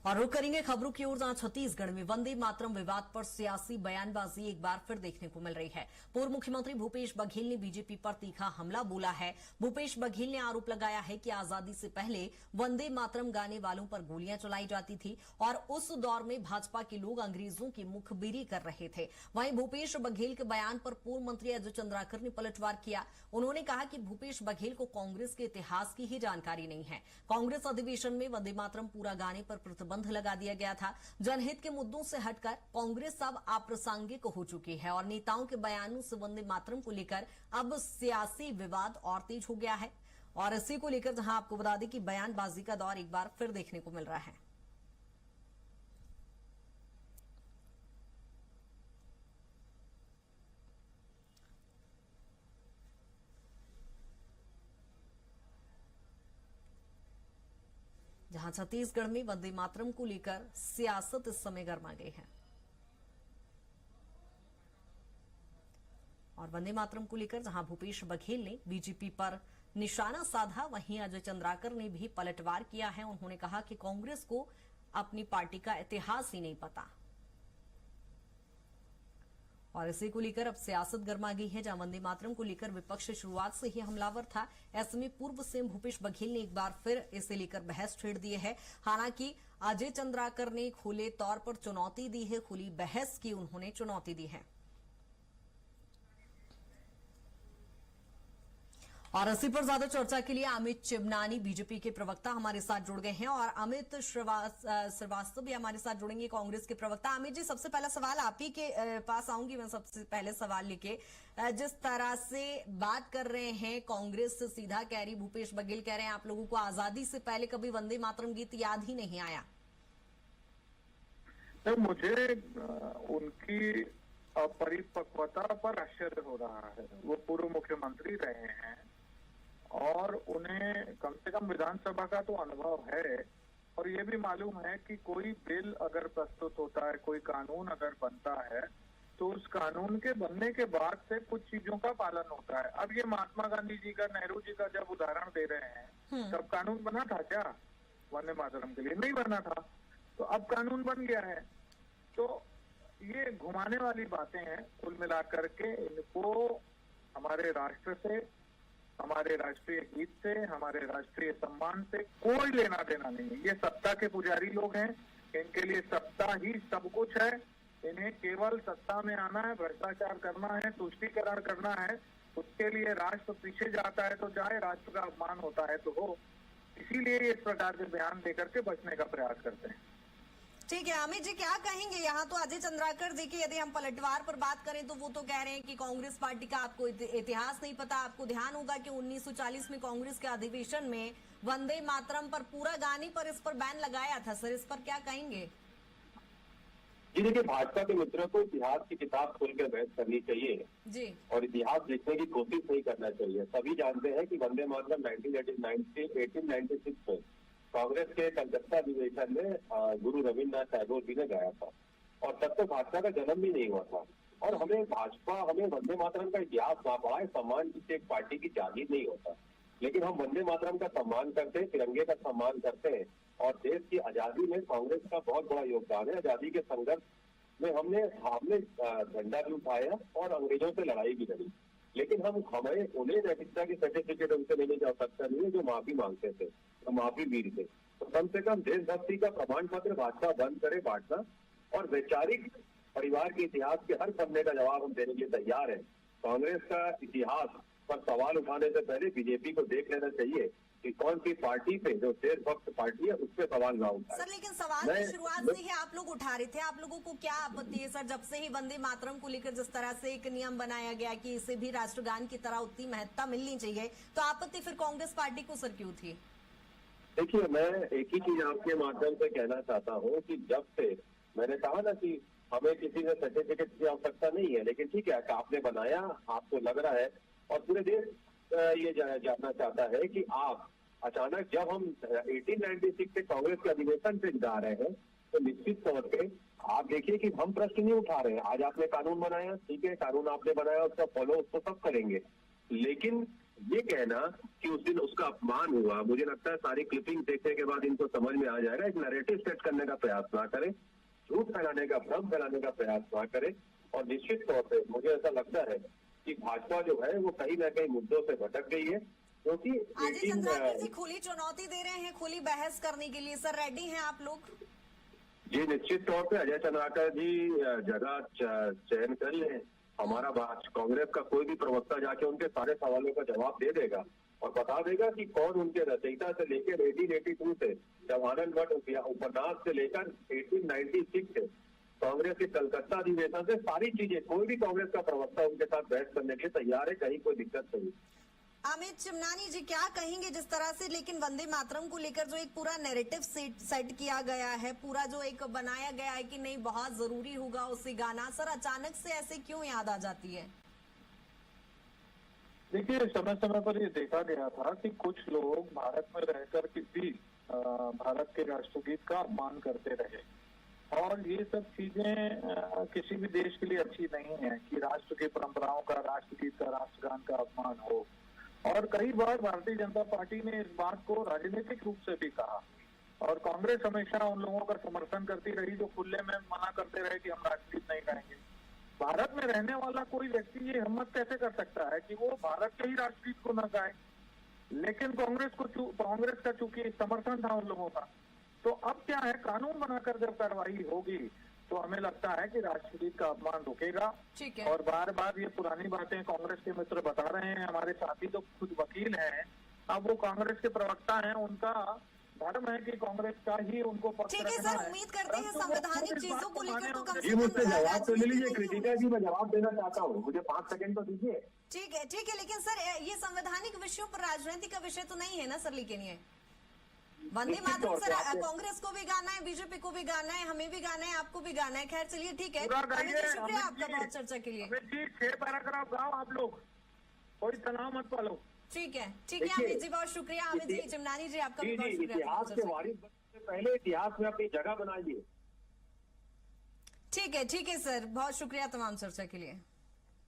और रुक करेंगे खबरों की ओर, जहां छत्तीसगढ़ में वंदे मातरम विवाद पर सियासी बयानबाजी एक बार फिर देखने को मिल रही है। पूर्व मुख्यमंत्री भूपेश बघेल ने बीजेपी पर तीखा हमला बोला है। भूपेश बघेल ने आरोप लगाया है कि आजादी से पहले वंदे मातरम गाने वालों पर गोलियां चलाई जाती थी और उस दौर में भाजपा के लोग अंग्रेजों की मुखबिरी कर रहे थे। वहीं भूपेश बघेल के बयान पर पूर्व मंत्री अजय चंद्राकर ने पलटवार किया। उन्होंने कहा कि भूपेश बघेल को कांग्रेस के इतिहास की ही जानकारी नहीं है। कांग्रेस अधिवेशन में वंदे मातरम पूरा गाने पर प्रतिबंध लगा दिया गया था। जनहित के मुद्दों से हटकर कांग्रेस अब अप्रासंगिक हो चुकी है और नेताओं के बयानों से वंदे मातरम को लेकर अब सियासी विवाद और तेज हो गया है। और इसी को लेकर जहां आपको बता दें कि बयानबाजी का दौर एक बार फिर देखने को मिल रहा है। जहां छत्तीसगढ़ में वंदे मातरम को लेकर सियासत इस समय गर्मा गई है और वंदे मातरम को लेकर जहां भूपेश बघेल ने बीजेपी पर निशाना साधा, वहीं अजय चंद्राकर ने भी पलटवार किया है। उन्होंने कहा कि कांग्रेस को अपनी पार्टी का इतिहास ही नहीं पता और इसी को लेकर अब सियासत गर्मा गई है। जहां वंदे मातरम को लेकर विपक्ष शुरुआत से ही हमलावर था, ऐसे में पूर्व सीएम भूपेश बघेल ने एक बार फिर इसे लेकर बहस छेड़ दी है। हालांकि अजय चंद्राकर ने खुले तौर पर चुनौती दी है, खुली बहस की उन्होंने चुनौती दी है। और इसी पर ज्यादा चर्चा के लिए अमित चिबनानी बीजेपी के प्रवक्ता हमारे साथ जुड़ गए हैं और अमित श्रीवास्तव भी हमारे साथ जुड़ेंगे, कांग्रेस के प्रवक्ता। अमित जी, सबसे पहला सवाल आप ही के पास आऊंगी मैं सबसे पहले सवाल लेके। जिस तरह से बात कर रहे हैं कांग्रेस से सीधा कह रही, भूपेश बघेल कह रहे हैं आप लोगों को आजादी से पहले कभी वंदे मातरम गीत याद ही नहीं आया। तो मुझे उनकी अपरिपक्वता पर आश्चर्य हो रहा है। वो पूर्व मुख्यमंत्री रहे हैं और उन्हें कम से कम विधानसभा का तो अनुभव है और ये भी मालूम है कि कोई बिल अगर प्रस्तुत होता है, कोई कानून अगर बनता है तो उस कानून के बनने के बाद से कुछ चीजों का पालन होता है। अब ये महात्मा गांधी जी का, नेहरू जी का जब उदाहरण दे रहे हैं, तब कानून बना था क्या वंदे मातरम के लिए? नहीं बना था। तो अब कानून बन गया है। तो ये घुमाने वाली बातें हैं। कुल मिलाकर के इनको हमारे राष्ट्र से, हमारे राष्ट्रीय गीत से, हमारे राष्ट्रीय सम्मान से कोई लेना देना नहीं है। ये सत्ता के पुजारी लोग हैं, इनके लिए सत्ता ही सब कुछ है। इन्हें केवल सत्ता में आना है, भ्रष्टाचार करना है, तुष्टीकरण करना है। उसके लिए राष्ट्र पीछे जाता है तो जाए, राष्ट्र का अपमान होता है तो हो। इसीलिए ये इस प्रकार के बयान देकर के बचने का प्रयास करते हैं। ठीक है अमित जी, क्या कहेंगे? यहाँ तो अजय चंद्राकर जी की यदि हम पलटवार पर बात करें तो वो तो कह रहे हैं कि कांग्रेस पार्टी का आपको इतिहास नहीं पता। आपको ध्यान होगा कि 1940 में कांग्रेस के अधिवेशन में वंदे मातरम पर पूरा गाने पर इस पर बैन लगाया था। सर, इस पर क्या कहेंगे? जी देखिए, भाजपा के मित्रों को इतिहास की किताब खोल कर बहस करनी चाहिए जी और इतिहास लिखने की कोशिश नहीं करना चाहिए। सभी जानते हैं कि वंदे मातरम 1896 में कांग्रेस के कलकत्ता अधिवेशन में गुरु रविन्द्रनाथ टैगोर जी ने गाया था और तब तो भाजपा का जन्म भी नहीं हुआ था। और हमें वंदे मातरम का इतिहास ना पढ़ा है। सम्मान किसी एक पार्टी की जागीर नहीं होता, लेकिन हम वंदे मातरम का सम्मान करते हैं, तिरंगे का सम्मान करते हैं और देश की आजादी में कांग्रेस का बहुत बड़ा योगदान है। आजादी के संघर्ष में हमने झंडा भी उठाया और अंग्रेजों से लड़ाई भी लड़ी, लेकिन हमें उन्हें नैतिकता की सर्टिफिकेट उनसे लेने की आवश्यकता नहीं है जो माफी मांगते थे, तो माफी वीर थे। तो कम से कम देशभक्ति का प्रमाण पत्र भाजपा बंद करे बांटना और वैचारिक परिवार के इतिहास के हर पन्ने का जवाब हम देने के लिए तैयार है। कांग्रेस का इतिहास पर सवाल उठाने से पहले बीजेपी को देख लेना चाहिए कि कौन सी पार्टी पे जो देशभक्त पार्टी है उस पर सवाल ना उठाए। सर, लेकिन सवाल की शुरुआत से ही आप लोग उठा रहे थे। आप लोगों को क्या आपत्ति है सर, जब से ही वंदे मातरम को लेकर जिस तरह से एक नियम बनाया गया कि इसे भी राष्ट्रगान की तरह उतनी महत्ता मिलनी चाहिए, तो आपत्ति फिर कांग्रेस पार्टी को सर क्यों थी? देखिए, मैं एक ही चीज आपके माध्यम से कहना चाहता हूँ कि जब से मैंने कहा ना कि हमें किसी से सर्टिफिकेट की आवश्यकता नहीं है, लेकिन ठीक है आपने बनाया, आपको लग रहा है और पूरे देश ये जानना चाहता है कि आप अचानक जब हम 1896 से कांग्रेस के अधिवेशन पे जा रहे हैं तो निश्चित तौर पे आप देखिए कि हम प्रश्न नहीं उठा रहे हैं। आज आपने कानून बनाया, ठीक है, कानून आपने बनाया, उसका फॉलो उसको सब करेंगे, लेकिन ये कहना कि उस दिन उसका अपमान हुआ, मुझे लगता है सारी क्लिपिंग देखने के बाद इनको समझ में आ जाएगा। एक नैरेटिव सेट करने का प्रयास ना करें, झूठ फैलाने का, भ्रम फैलाने का प्रयास ना करें। और निश्चित तौर पे मुझे ऐसा लगता है कि भाजपा जो है वो कहीं ना कहीं मुद्दों से भटक गई है, क्योंकि अजय चंद्राकर जी खुली चुनौती दे रहे हैं खुली बहस करने के लिए। सर रेडी हैं आप लोग? जी निश्चित तौर पे अजय चंद्राकर जी जगह चयन कर लें। हमारा कांग्रेस का कोई भी प्रवक्ता जाके उनके सारे सवालों का जवाब दे देगा और बता देगा कि कौन उनके रचयिता से लेकर 1882 से, जब आनंद मठ उपन्यास से लेकर 1896 से, कांग्रेस के कलकत्ता अधिवेशन से सारी चीजें, कोई भी कांग्रेस का प्रवक्ता उनके साथ बहस करने के लिए तैयार है, कहीं कोई दिक्कत नहीं। अमित चिमनानी जी क्या कहेंगे जिस तरह से लेकिन वंदे मातरम को लेकर जो एक पूरा नैरेटिव सेट किया गया है, पूरा जो एक बनाया गया है कि नहीं बहुत जरूरी होगा उसे गाना, सर अचानक से ऐसे क्यों याद आ जाती है? देखिए, समय समय पर ये देखा गया था कि कुछ लोग भारत में रहकर भी भारत के राष्ट्रगीत का अपमान करते रहे, और ये सब चीजें किसी भी देश के लिए अच्छी नहीं है कि राष्ट्र की परंपराओं का, राष्ट्रगीत का, राष्ट्रगान का अपमान हो। और कई बार भारतीय जनता पार्टी ने इस बात को राजनीतिक रूप से भी कहा, और कांग्रेस हमेशा उन लोगों का समर्थन करती रही जो खुले में मना करते रहे कि हम राष्ट्रगीत नहीं गाएंगे। भारत में रहने वाला कोई व्यक्ति ये हिम्मत कैसे कर सकता है कि वो भारत के ही राष्ट्रगीत को न गाए? लेकिन कांग्रेस का चूंकि समर्थन था उन लोगों का, तो अब क्या है, कानून बनाकर जब कार्रवाई होगी तो हमें लगता है कि राष्ट्रगीत का अपमान रुकेगा। ठीक है। और बार बार ये पुरानी बातें कांग्रेस के मित्र बता रहे हैं, हमारे साथी तो खुद वकील हैं, अब वो कांग्रेस के प्रवक्ता हैं, उनका धर्म है कि कांग्रेस का ही उनको पक्ष ठीक है रखना सर, है। उम्मीद करते हैं संवैधानिक चीजों को लेकर तो कम से जी मुझसे कम जवाब तो ले लीजिए, राजनीति नहीं कृतिका जी मैं जवाब देना चाहता हूँ, मुझे 5 सेकंड तो दीजिए। ठीक है, लेकिन सर ये संवैधानिक विषयों पर राजनीति का विषय तो नहीं है ना सर? लेकिन ये वंदे मातरम सर कांग्रेस को भी गाना है, बीजेपी को भी गाना है, हमें भी गाना है, आपको भी गाना है। खैर चलिए ठीक है, अमित जी शुक्रिया आपका बहुत चर्चा के लिए। अमित जी 6 पैराग्राफ गाओ आप लोग, कोई तनाव मत पालो। ठीक है अमित जी बहुत शुक्रिया। अमित जी चिमनानी जी आपका भी बहुत शुक्रिया। इतिहास के वारिस बनने से पहले इतिहास में अपनी जगह बनाइए। ठीक है सर, बहुत शुक्रिया तमाम चर्चा के लिए।